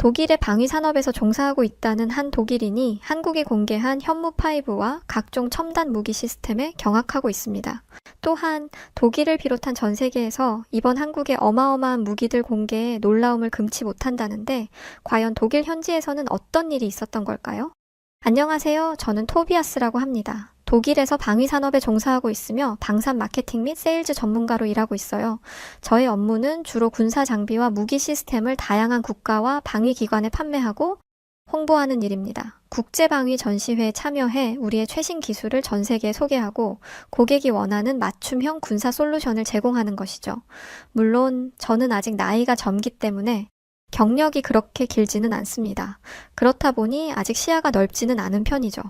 독일의 방위 산업에서 종사하고 있다는 한 독일인이 한국이 공개한 현무5와 각종 첨단 무기 시스템에 경악하고 있습니다. 또한 독일을 비롯한 전 세계에서 이번 한국의 어마어마한 무기들 공개에 놀라움을 금치 못한다는데 과연 독일 현지에서는 어떤 일이 있었던 걸까요? 안녕하세요. 저는 토비아스라고 합니다. 독일에서 방위 산업에 종사하고 있으며 방산 마케팅 및 세일즈 전문가로 일하고 있어요. 저의 업무는 주로 군사 장비와 무기 시스템을 다양한 국가와 방위 기관에 판매하고 홍보하는 일입니다. 국제방위 전시회에 참여해 우리의 최신 기술을 전 세계에 소개하고 고객이 원하는 맞춤형 군사 솔루션을 제공하는 것이죠. 물론 저는 아직 나이가 젊기 때문에 경력이 그렇게 길지는 않습니다. 그렇다 보니 아직 시야가 넓지는 않은 편이죠.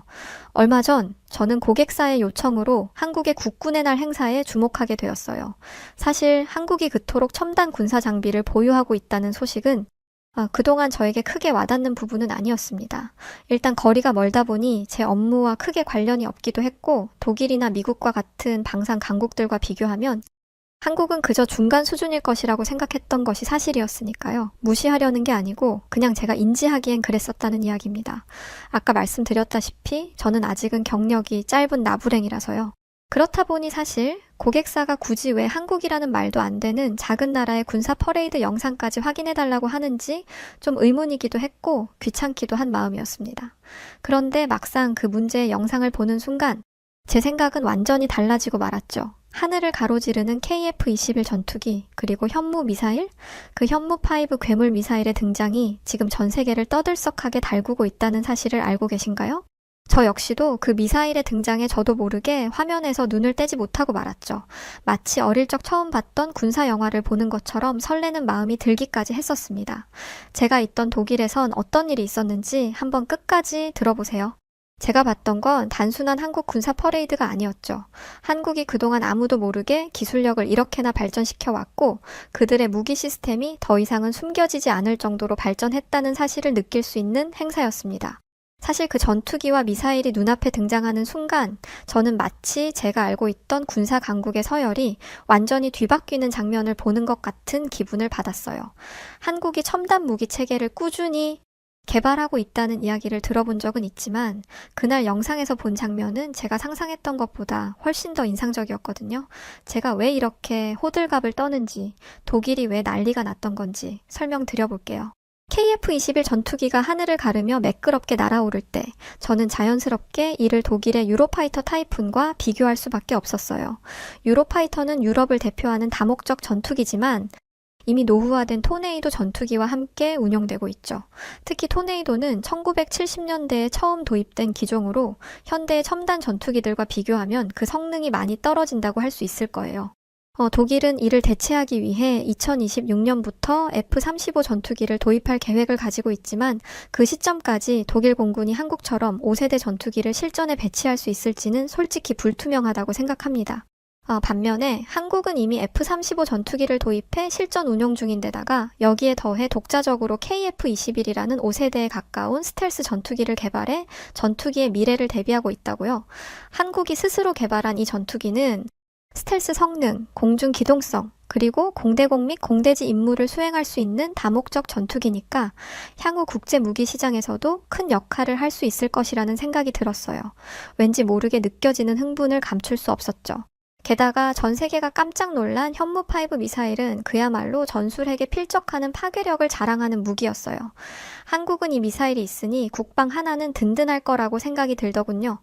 얼마 전 저는 고객사의 요청으로 한국의 국군의 날 행사에 주목하게 되었어요. 사실 한국이 그토록 첨단 군사 장비를 보유하고 있다는 소식은 그동안 저에게 크게 와닿는 부분은 아니었습니다. 일단 거리가 멀다 보니 제 업무와 크게 관련이 없기도 했고 독일이나 미국과 같은 방산 강국들과 비교하면 한국은 그저 중간 수준일 것이라고 생각했던 것이 사실이었으니까요. 무시하려는 게 아니고 그냥 제가 인지하기엔 그랬었다는 이야기입니다. 아까 말씀드렸다시피 저는 아직은 경력이 짧은 나부랭이라서요. 그렇다 보니 사실 고객사가 굳이 왜 한국이라는 말도 안 되는 작은 나라의 군사 퍼레이드 영상까지 확인해달라고 하는지 좀 의문이기도 했고 귀찮기도 한 마음이었습니다. 그런데 막상 그 문제의 영상을 보는 순간 제 생각은 완전히 달라지고 말았죠. 하늘을 가로지르는 KF-21 전투기, 그리고 현무 미사일, 그 현무5 괴물 미사일의 등장이 지금 전 세계를 떠들썩하게 달구고 있다는 사실을 알고 계신가요? 저 역시도 그 미사일의 등장에 저도 모르게 화면에서 눈을 떼지 못하고 말았죠. 마치 어릴 적 처음 봤던 군사 영화를 보는 것처럼 설레는 마음이 들기까지 했었습니다. 제가 있던 독일에선 어떤 일이 있었는지 한번 끝까지 들어보세요. 제가 봤던 건 단순한 한국 군사 퍼레이드가 아니었죠. 한국이 그동안 아무도 모르게 기술력을 이렇게나 발전시켜왔고 그들의 무기 시스템이 더 이상은 숨겨지지 않을 정도로 발전했다는 사실을 느낄 수 있는 행사였습니다. 사실 그 전투기와 미사일이 눈앞에 등장하는 순간 저는 마치 제가 알고 있던 군사 강국의 서열이 완전히 뒤바뀌는 장면을 보는 것 같은 기분을 받았어요. 한국이 첨단 무기 체계를 꾸준히 개발하고 있다는 이야기를 들어본 적은 있지만 그날 영상에서 본 장면은 제가 상상했던 것보다 훨씬 더 인상적이었거든요. 제가 왜 이렇게 호들갑을 떠는지, 독일이 왜 난리가 났던 건지 설명드려볼게요. KF-21 전투기가 하늘을 가르며 매끄럽게 날아오를 때 저는 자연스럽게 이를 독일의 유로파이터 타이푼과 비교할 수밖에 없었어요. 유로파이터는 유럽을 대표하는 다목적 전투기지만 이미 노후화된 토네이도 전투기와 함께 운영되고 있죠. 특히 토네이도는 1970년대에 처음 도입된 기종으로 현대의 첨단 전투기들과 비교하면 그 성능이 많이 떨어진다고 할 수 있을 거예요. 독일은 이를 대체하기 위해 2026년부터 F-35 전투기를 도입할 계획을 가지고 있지만 그 시점까지 독일 공군이 한국처럼 5세대 전투기를 실전에 배치할 수 있을지는 솔직히 불투명하다고 생각합니다. 반면에 한국은 이미 F-35 전투기를 도입해 실전 운용 중인데다가 여기에 더해 독자적으로 KF-21이라는 5세대에 가까운 스텔스 전투기를 개발해 전투기의 미래를 대비하고 있다고요. 한국이 스스로 개발한 이 전투기는 스텔스 성능, 공중 기동성, 그리고 공대공 및 공대지 임무를 수행할 수 있는 다목적 전투기니까 향후 국제 무기 시장에서도 큰 역할을 할 수 있을 것이라는 생각이 들었어요. 왠지 모르게 느껴지는 흥분을 감출 수 없었죠. 게다가 전 세계가 깜짝 놀란 현무5 미사일은 그야말로 전술핵에 필적하는 파괴력을 자랑하는 무기였어요. 한국은 이 미사일이 있으니 국방 하나는 든든할 거라고 생각이 들더군요.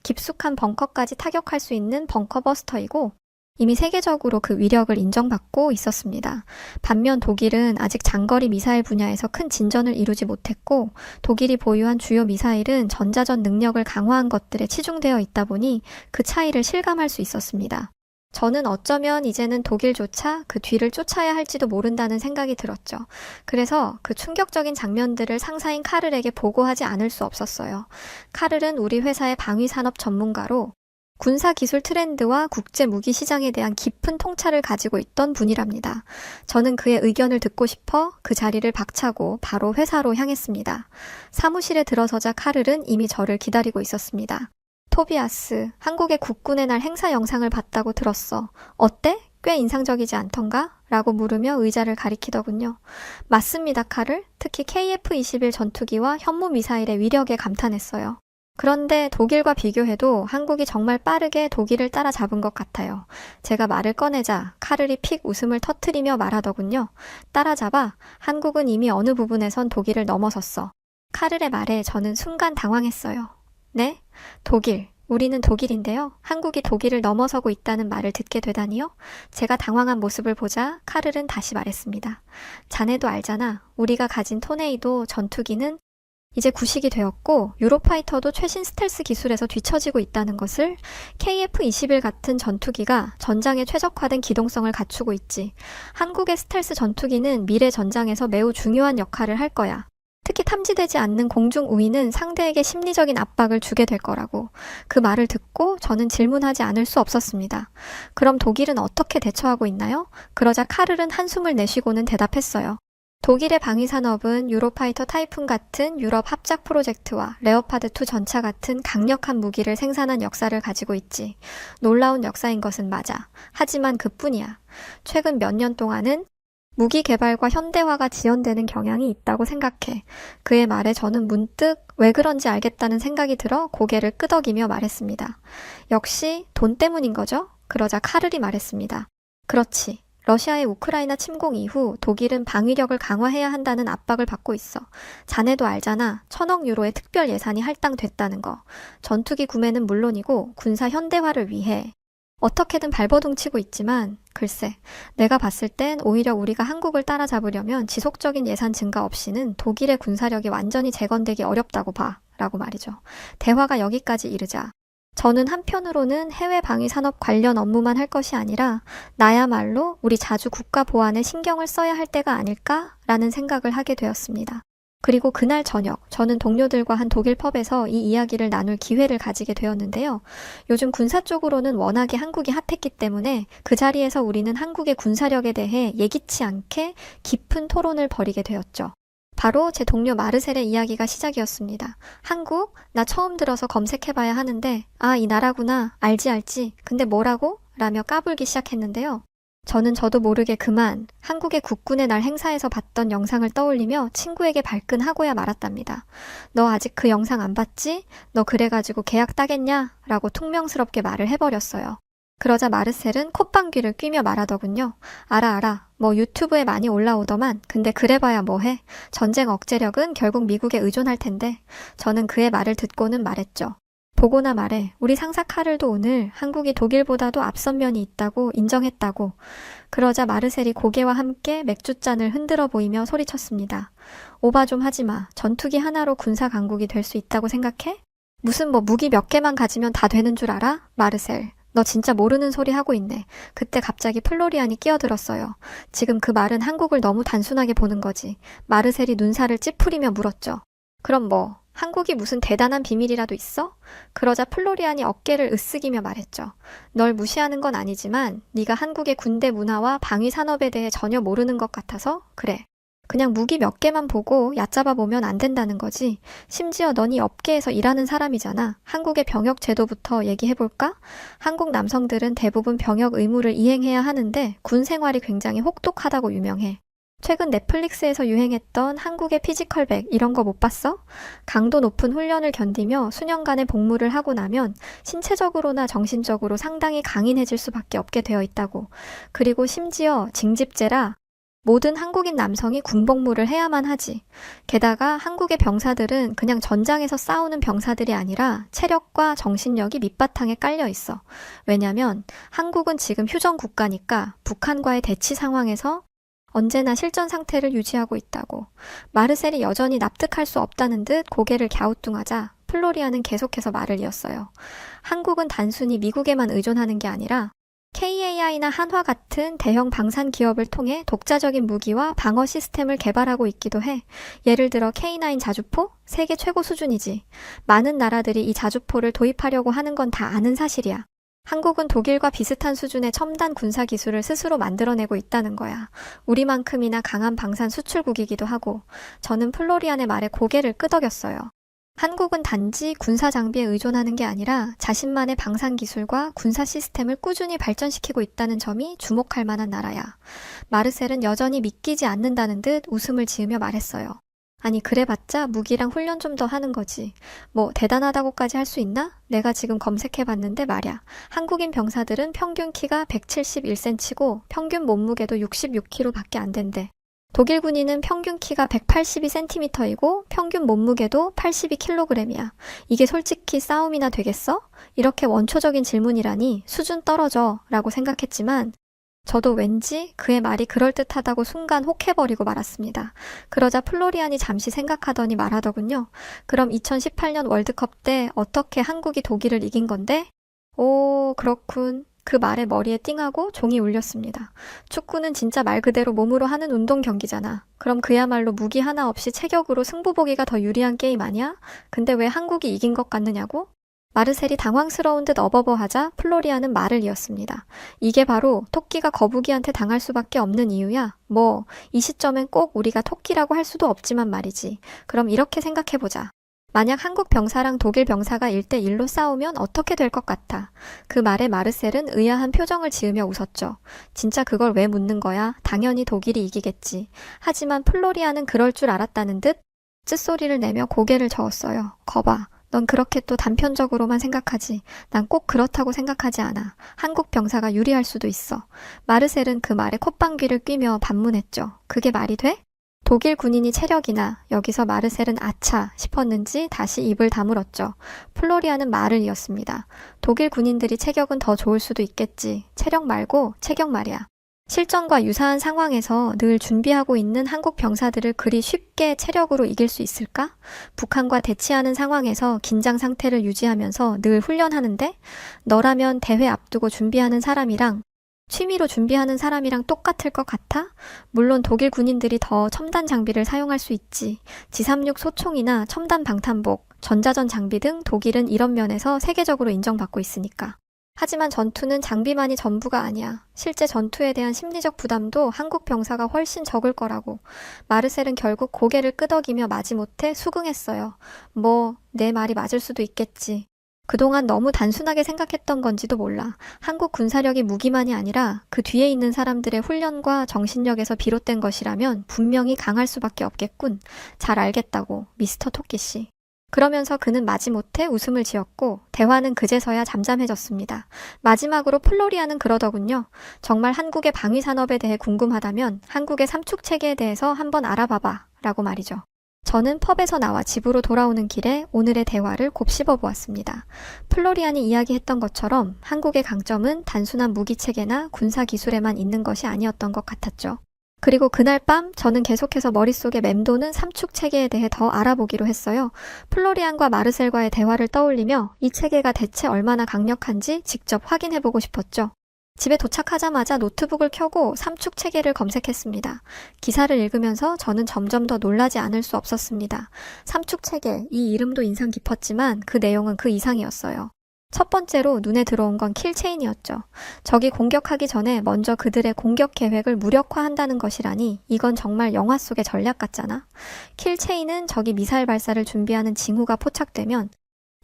깊숙한 벙커까지 타격할 수 있는 벙커버스터이고 이미 세계적으로 그 위력을 인정받고 있었습니다. 반면 독일은 아직 장거리 미사일 분야에서 큰 진전을 이루지 못했고 독일이 보유한 주요 미사일은 전자전 능력을 강화한 것들에 치중되어 있다 보니 그 차이를 실감할 수 있었습니다. 저는 어쩌면 이제는 독일조차 그 뒤를 쫓아야 할지도 모른다는 생각이 들었죠. 그래서 그 충격적인 장면들을 상사인 카를에게 보고하지 않을 수 없었어요. 카를은 우리 회사의 방위산업 전문가로 군사기술 트렌드와 국제 무기 시장에 대한 깊은 통찰을 가지고 있던 분이랍니다. 저는 그의 의견을 듣고 싶어 그 자리를 박차고 바로 회사로 향했습니다. 사무실에 들어서자 카를은 이미 저를 기다리고 있었습니다. 토비아스, 한국의 국군의 날 행사 영상을 봤다고 들었어. 어때? 꽤 인상적이지 않던가? 라고 물으며 의자를 가리키더군요. 맞습니다, 카를. 특히 KF-21 전투기와 현무 미사일의 위력에 감탄했어요. 그런데 독일과 비교해도 한국이 정말 빠르게 독일을 따라잡은 것 같아요. 제가 말을 꺼내자 카를이 픽 웃음을 터뜨리며 말하더군요. 따라잡아? 한국은 이미 어느 부분에선 독일을 넘어섰어. 카를의 말에 저는 순간 당황했어요. 네? 독일. 우리는 독일인데요. 한국이 독일을 넘어서고 있다는 말을 듣게 되다니요? 제가 당황한 모습을 보자 카를은 다시 말했습니다. 자네도 알잖아. 우리가 가진 토네이도 전투기는 이제 구식이 되었고 유로파이터도 최신 스텔스 기술에서 뒤처지고 있다는 것을. KF-21 같은 전투기가 전장에 최적화된 기동성을 갖추고 있지. 한국의 스텔스 전투기는 미래 전장에서 매우 중요한 역할을 할 거야. 특히 탐지되지 않는 공중 우위는 상대에게 심리적인 압박을 주게 될 거라고. 그 말을 듣고 저는 질문하지 않을 수 없었습니다. 그럼 독일은 어떻게 대처하고 있나요? 그러자 카를은 한숨을 내쉬고는 대답했어요. 독일의 방위산업은 유로파이터 타이푼 같은 유럽 합작 프로젝트와 레오파드2 전차 같은 강력한 무기를 생산한 역사를 가지고 있지. 놀라운 역사인 것은 맞아. 하지만 그뿐이야. 최근 몇 년 동안은 무기 개발과 현대화가 지연되는 경향이 있다고 생각해. 그의 말에 저는 문득 왜 그런지 알겠다는 생각이 들어 고개를 끄덕이며 말했습니다. 역시 돈 때문인 거죠? 그러자 카를이 말했습니다. 그렇지. 러시아의 우크라이나 침공 이후 독일은 방위력을 강화해야 한다는 압박을 받고 있어. 자네도 알잖아. 1,000억 유로의 특별 예산이 할당됐다는 거. 전투기 구매는 물론이고 군사 현대화를 위해 어떻게든 발버둥 치고 있지만 글쎄, 내가 봤을 땐 오히려 우리가 한국을 따라잡으려면 지속적인 예산 증가 없이는 독일의 군사력이 완전히 재건되기 어렵다고 봐. 라고 말이죠. 대화가 여기까지 이르자 저는 한편으로는 해외 방위 산업 관련 업무만 할 것이 아니라 나야말로 우리 자주 국가 보안에 신경을 써야 할 때가 아닐까라는 생각을 하게 되었습니다. 그리고 그날 저녁 저는 동료들과 한 독일 펍에서 이 이야기를 나눌 기회를 가지게 되었는데요. 요즘 군사 쪽으로는 워낙에 한국이 핫했기 때문에 그 자리에서 우리는 한국의 군사력에 대해 예기치 않게 깊은 토론을 벌이게 되었죠. 바로 제 동료 마르셀의 이야기가 시작이었습니다. 한국? 나 처음 들어서 검색해봐야 하는데 아, 이 나라구나. 알지. 근데 뭐라고? 라며 까불기 시작했는데요. 저는 저도 모르게 그만 한국의 국군의 날 행사에서 봤던 영상을 떠올리며 친구에게 발끈하고야 말았답니다. 너 아직 그 영상 안 봤지? 너 그래가지고 계약 따겠냐? 라고 퉁명스럽게 말을 해버렸어요. 그러자 마르셀은 콧방귀를 뀌며 말하더군요. 알아. 뭐 유튜브에 많이 올라오더만. 근데 그래봐야 뭐해? 전쟁 억제력은 결국 미국에 의존할 텐데. 저는 그의 말을 듣고는 말했죠. 보고나 말해. 우리 상사 카를도 오늘 한국이 독일보다도 앞선 면이 있다고 인정했다고. 그러자 마르셀이 고개와 함께 맥주잔을 흔들어 보이며 소리쳤습니다. 오바 좀 하지마. 전투기 하나로 군사 강국이 될 수 있다고 생각해? 무슨 뭐 무기 몇 개만 가지면 다 되는 줄 알아? 마르셀. 너 진짜 모르는 소리 하고 있네. 그때 갑자기 플로리안이 끼어들었어요. 지금 그 말은 한국을 너무 단순하게 보는 거지. 마르셀이 눈살을 찌푸리며 물었죠. 그럼 뭐 한국이 무슨 대단한 비밀이라도 있어? 그러자 플로리안이 어깨를 으쓱이며 말했죠. 널 무시하는 건 아니지만 네가 한국의 군대 문화와 방위 산업에 대해 전혀 모르는 것 같아서 그래. 그냥 무기 몇 개만 보고 얕잡아 보면 안 된다는 거지. 심지어 넌 이 업계에서 일하는 사람이잖아. 한국의 병역 제도부터 얘기해볼까? 한국 남성들은 대부분 병역 의무를 이행해야 하는데 군 생활이 굉장히 혹독하다고 유명해. 최근 넷플릭스에서 유행했던 한국의 피지컬백 이런 거 못 봤어? 강도 높은 훈련을 견디며 수년간의 복무를 하고 나면 신체적으로나 정신적으로 상당히 강인해질 수밖에 없게 되어 있다고. 그리고 심지어 징집제라 모든 한국인 남성이 군복무를 해야만 하지. 게다가 한국의 병사들은 그냥 전장에서 싸우는 병사들이 아니라 체력과 정신력이 밑바탕에 깔려 있어. 왜냐면 한국은 지금 휴전 국가니까 북한과의 대치 상황에서 언제나 실전 상태를 유지하고 있다고. 마르셀이 여전히 납득할 수 없다는 듯 고개를 갸우뚱하자 플로리안은 계속해서 말을 이었어요. 한국은 단순히 미국에만 의존하는 게 아니라 KAI나 한화 같은 대형 방산 기업을 통해 독자적인 무기와 방어 시스템을 개발하고 있기도 해. 예를 들어 K9 자주포? 세계 최고 수준이지. 많은 나라들이 이 자주포를 도입하려고 하는 건 다 아는 사실이야. 한국은 독일과 비슷한 수준의 첨단 군사 기술을 스스로 만들어내고 있다는 거야. 우리만큼이나 강한 방산 수출국이기도 하고. 저는 플로리안의 말에 고개를 끄덕였어요. 한국은 단지 군사 장비에 의존하는 게 아니라 자신만의 방산 기술과 군사 시스템을 꾸준히 발전시키고 있다는 점이 주목할 만한 나라야. 마르셀은 여전히 믿기지 않는다는 듯 웃음을 지으며 말했어요. 아니 그래봤자 무기랑 훈련 좀 더 하는 거지. 뭐 대단하다고까지 할 수 있나? 내가 지금 검색해봤는데 말야. 한국인 병사들은 평균 키가 171cm고 평균 몸무게도 66kg밖에 안 된대. 독일 군인은 평균 키가 182cm이고 평균 몸무게도 82kg이야. 이게 솔직히 싸움이나 되겠어? 이렇게 원초적인 질문이라니 수준 떨어져 라고 생각했지만 저도 왠지 그의 말이 그럴듯하다고 순간 혹해버리고 말았습니다. 그러자 플로리안이 잠시 생각하더니 말하더군요. 그럼 2018년 월드컵 때 어떻게 한국이 독일을 이긴 건데? 오, 그렇군. 그 말에 머리에 띵하고 종이 울렸습니다. 축구는 진짜 말 그대로 몸으로 하는 운동 경기잖아. 그럼 그야말로 무기 하나 없이 체격으로 승부 보기가 더 유리한 게임 아니야? 근데 왜 한국이 이긴 것 같느냐고? 마르셀이 당황스러운 듯 어버버하자 플로리안은 말을 이었습니다. 이게 바로 토끼가 거북이한테 당할 수밖에 없는 이유야. 뭐, 이 시점엔 꼭 우리가 토끼라고 할 수도 없지만 말이지. 그럼 이렇게 생각해보자. 만약 한국 병사랑 독일 병사가 1대1로 싸우면 어떻게 될 것 같아? 그 말에 마르셀은 의아한 표정을 지으며 웃었죠. 진짜 그걸 왜 묻는 거야? 당연히 독일이 이기겠지. 하지만 플로리안은 그럴 줄 알았다는 듯 쯧소리를 내며 고개를 저었어요. 거봐. 넌 그렇게 또 단편적으로만 생각하지. 난 꼭 그렇다고 생각하지 않아. 한국 병사가 유리할 수도 있어. 마르셀은 그 말에 콧방귀를 뀌며 반문했죠. 그게 말이 돼? 독일 군인이 체력이나 여기서 마르셀은 아차 싶었는지 다시 입을 다물었죠. 플로리안은 말을 이었습니다. 독일 군인들이 체격은 더 좋을 수도 있겠지. 체력 말고 체격 말이야. 실전과 유사한 상황에서 늘 준비하고 있는 한국 병사들을 그리 쉽게 체력으로 이길 수 있을까? 북한과 대치하는 상황에서 긴장 상태를 유지하면서 늘 훈련하는데 너라면 대회 앞두고 준비하는 사람이랑 취미로 준비하는 사람이랑 똑같을 것 같아? 물론 독일 군인들이 더 첨단 장비를 사용할 수 있지. G36 소총이나 첨단 방탄복, 전자전 장비 등 독일은 이런 면에서 세계적으로 인정받고 있으니까. 하지만 전투는 장비만이 전부가 아니야. 실제 전투에 대한 심리적 부담도 한국 병사가 훨씬 적을 거라고. 마르셀은 결국 고개를 끄덕이며 마지못해 수긍했어요. 뭐, 내 말이 맞을 수도 있겠지. 그동안 너무 단순하게 생각했던 건지도 몰라. 한국 군사력이 무기만이 아니라 그 뒤에 있는 사람들의 훈련과 정신력에서 비롯된 것이라면 분명히 강할 수밖에 없겠군. 잘 알겠다고, 미스터 토끼씨. 그러면서 그는 마지못해 웃음을 지었고 대화는 그제서야 잠잠해졌습니다. 마지막으로 플로리안은 그러더군요. 정말 한국의 방위산업에 대해 궁금하다면 한국의 삼축체계에 대해서 한번 알아봐봐 라고 말이죠. 저는 펍에서 나와 집으로 돌아오는 길에 오늘의 대화를 곱씹어 보았습니다. 플로리안이 이야기했던 것처럼 한국의 강점은 단순한 무기체계나 군사기술에만 있는 것이 아니었던 것 같았죠. 그리고 그날 밤 저는 계속해서 머릿속에 맴도는 삼축체계에 대해 더 알아보기로 했어요. 플로리안과 마르셀과의 대화를 떠올리며 이 체계가 대체 얼마나 강력한지 직접 확인해보고 싶었죠. 집에 도착하자마자 노트북을 켜고 삼축체계를 검색했습니다. 기사를 읽으면서 저는 점점 더 놀라지 않을 수 없었습니다. 삼축체계, 이 이름도 인상 깊었지만 그 내용은 그 이상이었어요. 첫 번째로 눈에 들어온 건 킬체인이었죠. 적이 공격하기 전에 먼저 그들의 공격 계획을 무력화한다는 것이라니 이건 정말 영화 속의 전략 같잖아. 킬체인은 적이 미사일 발사를 준비하는 징후가 포착되면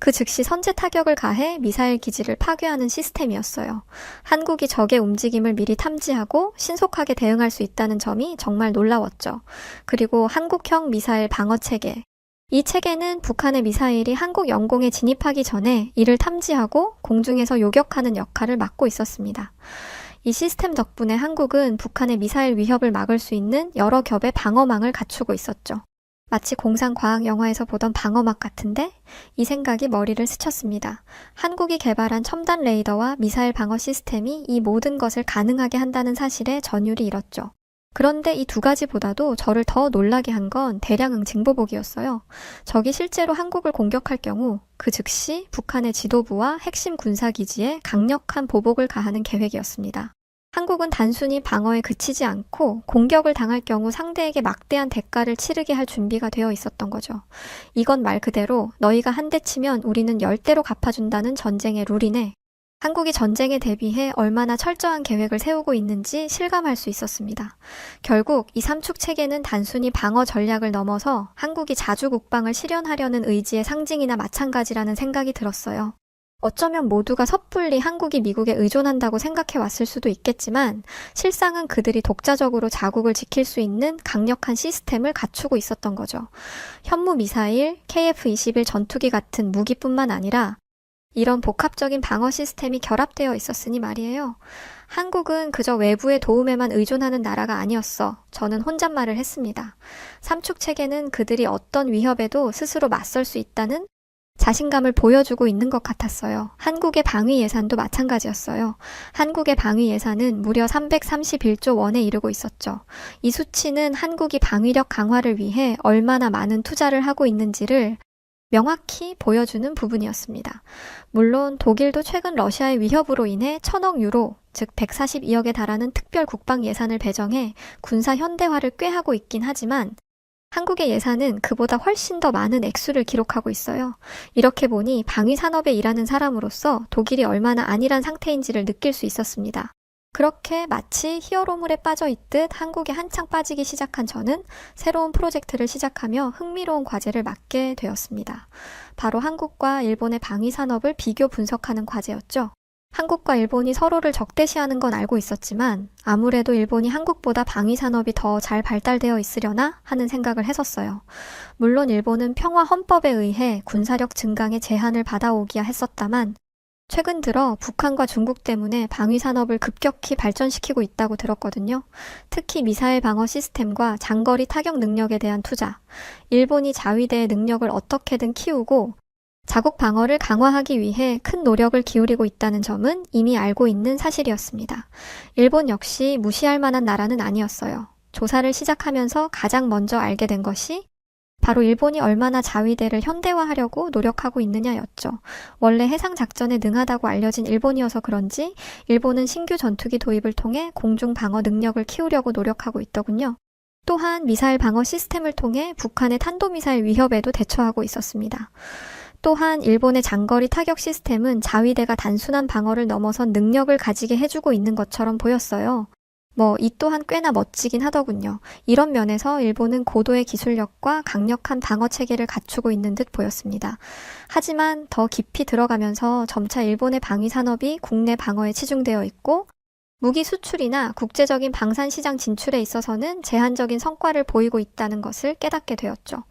그 즉시 선제 타격을 가해 미사일 기지를 파괴하는 시스템이었어요. 한국이 적의 움직임을 미리 탐지하고 신속하게 대응할 수 있다는 점이 정말 놀라웠죠. 그리고 한국형 미사일 방어 체계. 이 체계는 북한의 미사일이 한국 영공에 진입하기 전에 이를 탐지하고 공중에서 요격하는 역할을 맡고 있었습니다. 이 시스템 덕분에 한국은 북한의 미사일 위협을 막을 수 있는 여러 겹의 방어망을 갖추고 있었죠. 마치 공상 과학 영화에서 보던 방어막 같은데? 이 생각이 머리를 스쳤습니다. 한국이 개발한 첨단 레이더와 미사일 방어 시스템이 이 모든 것을 가능하게 한다는 사실에 전율이 일었죠. 그런데 이 두 가지보다도 저를 더 놀라게 한 건 대량응 징보복이었어요. 적이 실제로 한국을 공격할 경우 그 즉시 북한의 지도부와 핵심 군사기지에 강력한 보복을 가하는 계획이었습니다. 한국은 단순히 방어에 그치지 않고 공격을 당할 경우 상대에게 막대한 대가를 치르게 할 준비가 되어 있었던 거죠. 이건 말 그대로 너희가 한 대 치면 우리는 10대로 갚아준다는 전쟁의 룰이네. 한국이 전쟁에 대비해 얼마나 철저한 계획을 세우고 있는지 실감할 수 있었습니다. 결국 이 삼축 체계는 단순히 방어 전략을 넘어서 한국이 자주 국방을 실현하려는 의지의 상징이나 마찬가지라는 생각이 들었어요. 어쩌면 모두가 섣불리 한국이 미국에 의존한다고 생각해 왔을 수도 있겠지만 실상은 그들이 독자적으로 자국을 지킬 수 있는 강력한 시스템을 갖추고 있었던 거죠. 현무 미사일, KF-21 전투기 같은 무기뿐만 아니라 이런 복합적인 방어 시스템이 결합되어 있었으니 말이에요. 한국은 그저 외부의 도움에만 의존하는 나라가 아니었어. 저는 혼잣말을 했습니다. 삼축 체계는 그들이 어떤 위협에도 스스로 맞설 수 있다는 자신감을 보여주고 있는 것 같았어요. 한국의 방위 예산도 마찬가지였어요. 한국의 방위 예산은 무려 331조 원에 이르고 있었죠. 이 수치는 한국이 방위력 강화를 위해 얼마나 많은 투자를 하고 있는지를 명확히 보여주는 부분이었습니다. 물론 독일도 최근 러시아의 위협으로 인해 1,000억 유로, 즉 142억에 달하는 특별 국방 예산을 배정해 군사 현대화를 꾀하고 있긴 하지만 한국의 예산은 그보다 훨씬 더 많은 액수를 기록하고 있어요. 이렇게 보니 방위 산업에 일하는 사람으로서 독일이 얼마나 안일한 상태인지를 느낄 수 있었습니다. 그렇게 마치 히어로물에 빠져 있듯 한국에 한창 빠지기 시작한 저는 새로운 프로젝트를 시작하며 흥미로운 과제를 맡게 되었습니다. 바로 한국과 일본의 방위 산업을 비교 분석하는 과제였죠. 한국과 일본이 서로를 적대시하는 건 알고 있었지만 아무래도 일본이 한국보다 방위 산업이 더 잘 발달되어 있으려나 하는 생각을 했었어요. 물론 일본은 평화 헌법에 의해 군사력 증강의 제한을 받아오기야 했었다만 최근 들어 북한과 중국 때문에 방위 산업을 급격히 발전시키고 있다고 들었거든요. 특히 미사일 방어 시스템과 장거리 타격 능력에 대한 투자, 일본이 자위대의 능력을 어떻게든 키우고 자국 방어를 강화하기 위해 큰 노력을 기울이고 있다는 점은 이미 알고 있는 사실이었습니다. 일본 역시 무시할 만한 나라는 아니었어요. 조사를 시작하면서 가장 먼저 알게 된 것이 바로 일본이 얼마나 자위대를 현대화하려고 노력하고 있느냐였죠. 원래 해상작전에 능하다고 알려진 일본이어서 그런지 일본은 신규 전투기 도입을 통해 공중 방어 능력을 키우려고 노력하고 있더군요. 또한 미사일 방어 시스템을 통해 북한의 탄도미사일 위협에도 대처하고 있었습니다. 또한 일본의 장거리 타격 시스템은 자위대가 단순한 방어를 넘어선 능력을 가지게 해주고 있는 것처럼 보였어요. 이 또한 꽤나 멋지긴 하더군요. 이런 면에서 일본은 고도의 기술력과 강력한 방어 체계를 갖추고 있는 듯 보였습니다. 하지만 더 깊이 들어가면서 점차 일본의 방위 산업이 국내 방어에 치중되어 있고 무기 수출이나 국제적인 방산 시장 진출에 있어서는 제한적인 성과를 보이고 있다는 것을 깨닫게 되었죠.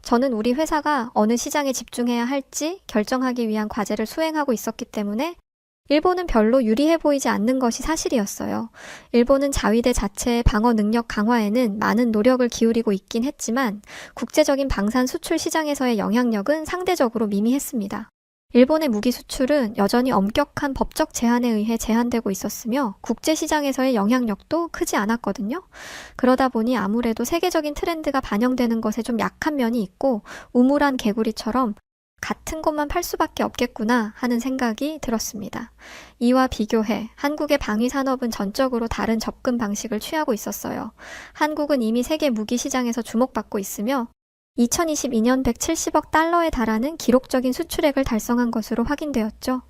저는 우리 회사가 어느 시장에 집중해야 할지 결정하기 위한 과제를 수행하고 있었기 때문에 일본은 별로 유리해 보이지 않는 것이 사실이었어요. 일본은 자위대 자체의 방어 능력 강화에는 많은 노력을 기울이고 있긴 했지만 국제적인 방산 수출 시장에서의 영향력은 상대적으로 미미했습니다. 일본의 무기 수출은 여전히 엄격한 법적 제한에 의해 제한되고 있었으며 국제시장에서의 영향력도 크지 않았거든요. 그러다 보니 아무래도 세계적인 트렌드가 반영되는 것에 좀 약한 면이 있고 우물안 개구리처럼 같은 것만 팔 수밖에 없겠구나 하는 생각이 들었습니다. 이와 비교해 한국의 방위 산업은 전적으로 다른 접근 방식을 취하고 있었어요. 한국은 이미 세계 무기 시장에서 주목받고 있으며 2022년 170억 달러에 달하는 기록적인 수출액을 달성한 것으로 확인되었죠.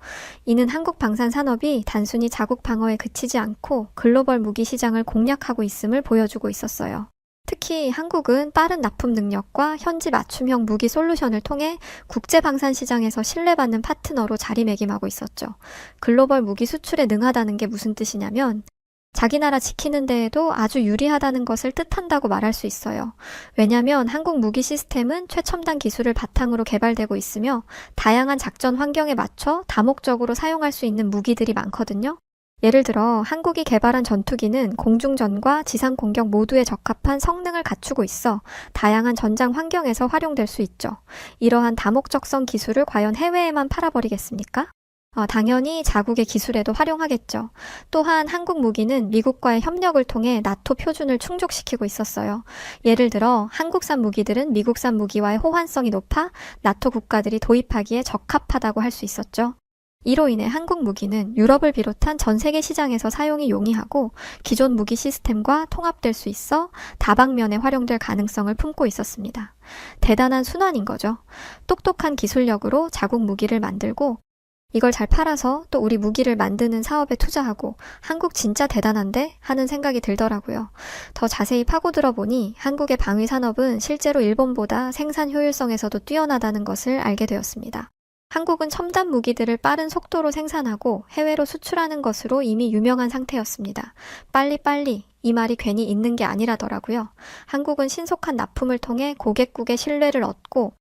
이는 한국 방산 산업이 단순히 자국 방어에 그치지 않고 글로벌 무기 시장을 공략하고 있음을 보여주고 있었어요. 특히 한국은 빠른 납품 능력과 현지 맞춤형 무기 솔루션을 통해 국제 방산 시장에서 신뢰받는 파트너로 자리매김하고 있었죠. 글로벌 무기 수출에 능하다는 게 무슨 뜻이냐면 자기 나라 지키는 데에도 아주 유리하다는 것을 뜻한다고 말할 수 있어요. 왜냐하면 한국 무기 시스템은 최첨단 기술을 바탕으로 개발되고 있으며 다양한 작전 환경에 맞춰 다목적으로 사용할 수 있는 무기들이 많거든요. 예를 들어 한국이 개발한 전투기는 공중전과 지상 공격 모두에 적합한 성능을 갖추고 있어 다양한 전장 환경에서 활용될 수 있죠. 이러한 다목적성 기술을 과연 해외에만 팔아버리겠습니까? 당연히 자국의 기술에도 활용하겠죠. 또한 한국 무기는 미국과의 협력을 통해 나토 표준을 충족시키고 있었어요. 예를 들어 한국산 무기들은 미국산 무기와의 호환성이 높아 나토 국가들이 도입하기에 적합하다고 할 수 있었죠. 이로 인해 한국 무기는 유럽을 비롯한 전 세계 시장에서 사용이 용이하고 기존 무기 시스템과 통합될 수 있어 다방면에 활용될 가능성을 품고 있었습니다. 대단한 순환인 거죠. 똑똑한 기술력으로 자국 무기를 만들고 이걸 잘 팔아서 또 우리 무기를 만드는 사업에 투자하고 한국 진짜 대단한데 하는 생각이 들더라고요. 더 자세히 파고들어 보니 한국의 방위 산업은 실제로 일본보다 생산 효율성에서도 뛰어나다는 것을 알게 되었습니다. 한국은 첨단 무기들을 빠른 속도로 생산하고 해외로 수출하는 것으로 이미 유명한 상태였습니다. 빨리빨리 이 말이 괜히 있는 게 아니라더라고요. 한국은 신속한 납품을 통해 고객국의 신뢰를 얻고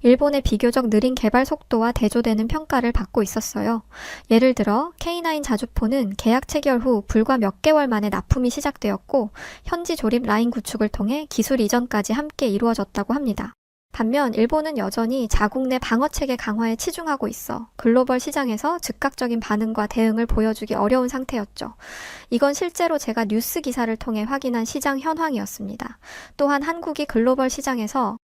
일본의 비교적 느린 개발 속도와 대조되는 평가를 받고 있었어요. 예를 들어 K9 자주포는 계약 체결 후 불과 몇 개월 만에 납품이 시작되었고 현지 조립 라인 구축을 통해 기술 이전까지 함께 이루어졌다고 합니다. 반면 일본은 여전히 자국 내 방어체계 강화에 치중하고 있어 글로벌 시장에서 즉각적인 반응과 대응을 보여주기 어려운 상태였죠. 이건 실제로 제가 뉴스 기사를 통해 확인한 시장 현황이었습니다. 또한 한국이 글로벌 시장에서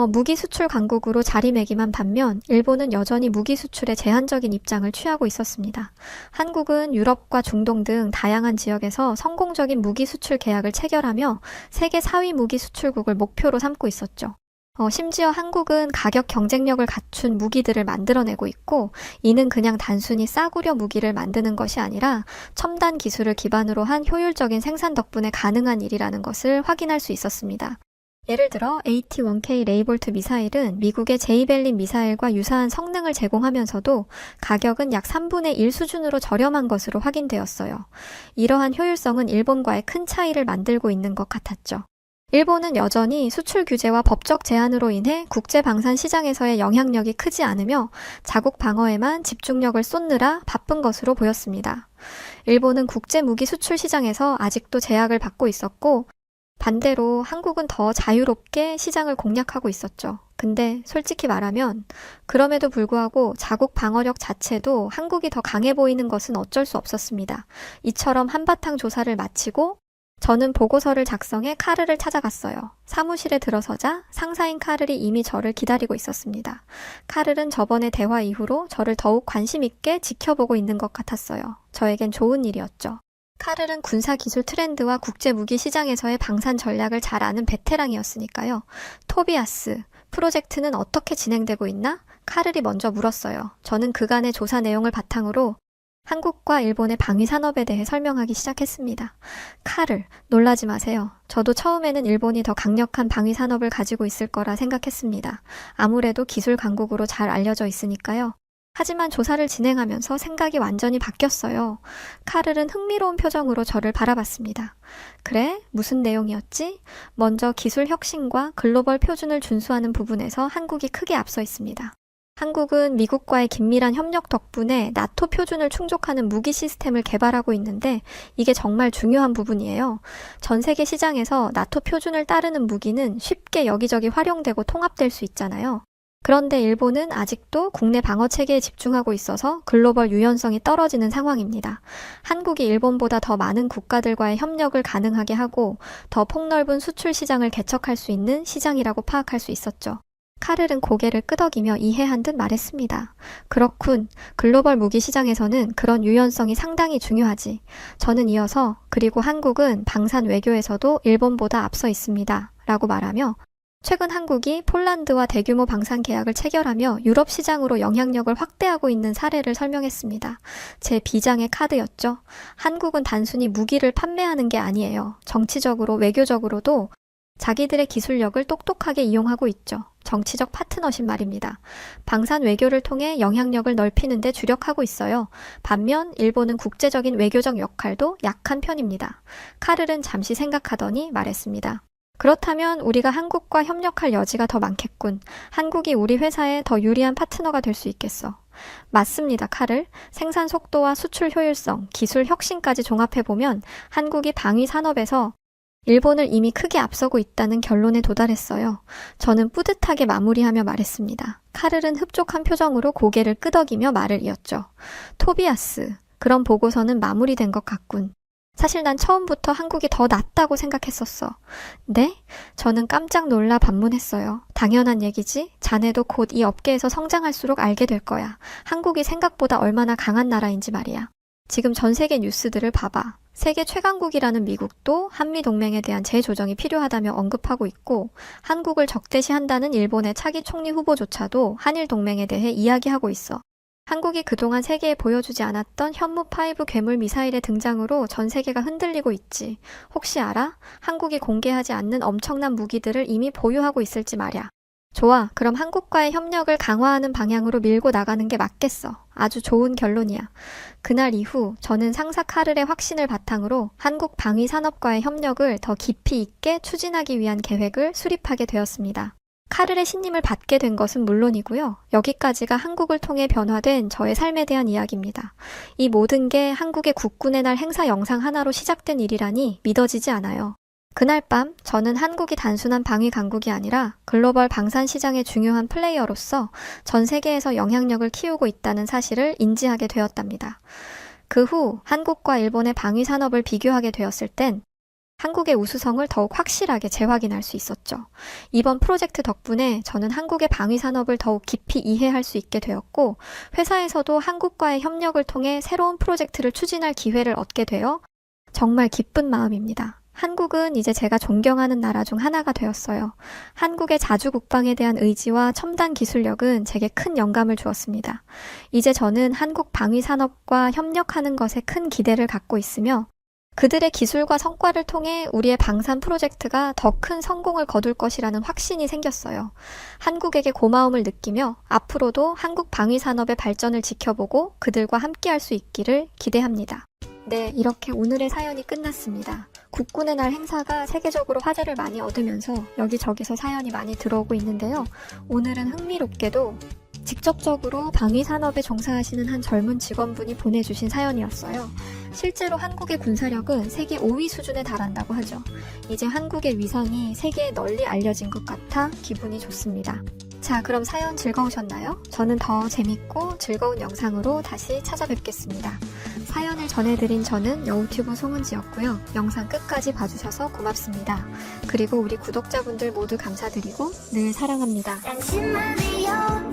무기 수출 강국으로 자리매김한 반면 일본은 여전히 무기 수출에 제한적인 입장을 취하고 있었습니다. 한국은 유럽과 중동 등 다양한 지역에서 성공적인 무기 수출 계약을 체결하며 세계 4위 무기 수출국을 목표로 삼고 있었죠. 심지어 한국은 가격 경쟁력을 갖춘 무기들을 만들어내고 있고 이는 그냥 단순히 싸구려 무기를 만드는 것이 아니라 첨단 기술을 기반으로 한 효율적인 생산 덕분에 가능한 일이라는 것을 확인할 수 있었습니다. 예를 들어 AT-1K 레이볼트 미사일은 미국의 제이벨린 미사일과 유사한 성능을 제공하면서도 가격은 약 3분의 1 수준으로 저렴한 것으로 확인되었어요. 이러한 효율성은 일본과의 큰 차이를 만들고 있는 것 같았죠. 일본은 여전히 수출 규제와 법적 제한으로 인해 국제 방산 시장에서의 영향력이 크지 않으며 자국 방어에만 집중력을 쏟느라 바쁜 것으로 보였습니다. 일본은 국제 무기 수출 시장에서 아직도 제약을 받고 있었고 반대로 한국은 더 자유롭게 시장을 공략하고 있었죠. 근데 솔직히 말하면 그럼에도 불구하고 자국 방어력 자체도 한국이 더 강해 보이는 것은 어쩔 수 없었습니다. 이처럼 한바탕 조사를 마치고 저는 보고서를 작성해 카르를 찾아갔어요. 사무실에 들어서자 상사인 카를이 이미 저를 기다리고 있었습니다. 카를은 저번의 대화 이후로 저를 더욱 관심 있게 지켜보고 있는 것 같았어요. 저에겐 좋은 일이었죠. 카를은 군사기술 트렌드와 국제무기 시장에서의 방산 전략을 잘 아는 베테랑이었으니까요. 토비아스, 프로젝트는 어떻게 진행되고 있나? 카를이 먼저 물었어요. 저는 그간의 조사 내용을 바탕으로 한국과 일본의 방위 산업에 대해 설명하기 시작했습니다. 카를, 놀라지 마세요. 저도 처음에는 일본이 더 강력한 방위 산업을 가지고 있을 거라 생각했습니다. 아무래도 기술 강국으로 잘 알려져 있으니까요. 하지만 조사를 진행하면서 생각이 완전히 바뀌었어요. 카를은 흥미로운 표정으로 저를 바라봤습니다. 그래? 무슨 내용이었지? 먼저 기술 혁신과 글로벌 표준을 준수하는 부분에서 한국이 크게 앞서 있습니다. 한국은 미국과의 긴밀한 협력 덕분에 나토 표준을 충족하는 무기 시스템을 개발하고 있는데 이게 정말 중요한 부분이에요. 전 세계 시장에서 나토 표준을 따르는 무기는 쉽게 여기저기 활용되고 통합될 수 있잖아요. 그런데 일본은 아직도 국내 방어 체계에 집중하고 있어서 글로벌 유연성이 떨어지는 상황입니다. 한국이 일본보다 더 많은 국가들과의 협력을 가능하게 하고 더 폭넓은 수출 시장을 개척할 수 있는 시장이라고 파악할 수 있었죠. 카를은 고개를 끄덕이며 이해한 듯 말했습니다. 그렇군. 글로벌 무기 시장에서는 그런 유연성이 상당히 중요하지. 저는 이어서 그리고 한국은 방산 외교에서도 일본보다 앞서 있습니다. 라고 말하며 최근 한국이 폴란드와 대규모 방산 계약을 체결하며 유럽 시장으로 영향력을 확대하고 있는 사례를 설명했습니다. 제 비장의 카드였죠. 한국은 단순히 무기를 판매하는 게 아니에요. 정치적으로, 외교적으로도 자기들의 기술력을 똑똑하게 이용하고 있죠. 정치적 파트너십 말입니다. 방산 외교를 통해 영향력을 넓히는 데 주력하고 있어요. 반면 일본은 국제적인 외교적 역할도 약한 편입니다. 카를은 잠시 생각하더니 말했습니다. 그렇다면 우리가 한국과 협력할 여지가 더 많겠군. 한국이 우리 회사에 더 유리한 파트너가 될 수 있겠어. 맞습니다, 카를. 생산 속도와 수출 효율성, 기술 혁신까지 종합해보면 한국이 방위 산업에서 일본을 이미 크게 앞서고 있다는 결론에 도달했어요. 저는 뿌듯하게 마무리하며 말했습니다. 카를은 흡족한 표정으로 고개를 끄덕이며 말을 이었죠. 토비아스, 그런 보고서는 마무리된 것 같군. 사실 난 처음부터 한국이 더 낫다고 생각했었어. 네? 저는 깜짝 놀라 반문했어요. 당연한 얘기지? 자네도 곧 이 업계에서 성장할수록 알게 될 거야. 한국이 생각보다 얼마나 강한 나라인지 말이야. 지금 전 세계 뉴스들을 봐봐. 세계 최강국이라는 미국도 한미동맹에 대한 재조정이 필요하다며 언급하고 있고 한국을 적대시한다는 일본의 차기 총리 후보조차도 한일동맹에 대해 이야기하고 있어. 한국이 그동안 세계에 보여주지 않았던 현무5 괴물 미사일의 등장으로 전 세계가 흔들리고 있지. 혹시 알아? 한국이 공개하지 않는 엄청난 무기들을 이미 보유하고 있을지 말야. 좋아. 그럼 한국과의 협력을 강화하는 방향으로 밀고 나가는 게 맞겠어. 아주 좋은 결론이야. 그날 이후 저는 상사 카를의 확신을 바탕으로 한국 방위산업과의 협력을 더 깊이 있게 추진하기 위한 계획을 수립하게 되었습니다. 카를의 신임을 받게 된 것은 물론이고요. 여기까지가 한국을 통해 변화된 저의 삶에 대한 이야기입니다. 이 모든 게 한국의 국군의 날 행사 영상 하나로 시작된 일이라니 믿어지지 않아요. 그날 밤 저는 한국이 단순한 방위 강국이 아니라 글로벌 방산 시장의 중요한 플레이어로서 전 세계에서 영향력을 키우고 있다는 사실을 인지하게 되었답니다. 그 후 한국과 일본의 방위 산업을 비교하게 되었을 땐 한국의 우수성을 더욱 확실하게 재확인할 수 있었죠. 이번 프로젝트 덕분에 저는 한국의 방위 산업을 더욱 깊이 이해할 수 있게 되었고, 회사에서도 한국과의 협력을 통해 새로운 프로젝트를 추진할 기회를 얻게 되어 정말 기쁜 마음입니다. 한국은 이제 제가 존경하는 나라 중 하나가 되었어요. 한국의 자주 국방에 대한 의지와 첨단 기술력은 제게 큰 영감을 주었습니다. 이제 저는 한국 방위 산업과 협력하는 것에 큰 기대를 갖고 있으며 그들의 기술과 성과를 통해 우리의 방산 프로젝트가 더 큰 성공을 거둘 것이라는 확신이 생겼어요. 한국에게 고마움을 느끼며 앞으로도 한국 방위 산업의 발전을 지켜보고 그들과 함께할 수 있기를 기대합니다. 네, 이렇게 오늘의 사연이 끝났습니다. 국군의 날 행사가 세계적으로 화제를 많이 얻으면서 여기저기서 사연이 많이 들어오고 있는데요. 오늘은 흥미롭게도 직접적으로 방위산업에 종사하시는 한 젊은 직원분이 보내주신 사연이었어요. 실제로 한국의 군사력은 세계 5위 수준에 달한다고 하죠. 이제 한국의 위상이 세계에 널리 알려진 것 같아 기분이 좋습니다. 자, 그럼 사연 즐거우셨나요? 저는 더 재밌고 즐거운 영상으로 다시 찾아뵙겠습니다. 사연을 전해드린 저는 여우튜브 송은지였고요. 영상 끝까지 봐주셔서 고맙습니다. 그리고 우리 구독자분들 모두 감사드리고 늘 사랑합니다. 당신만의 여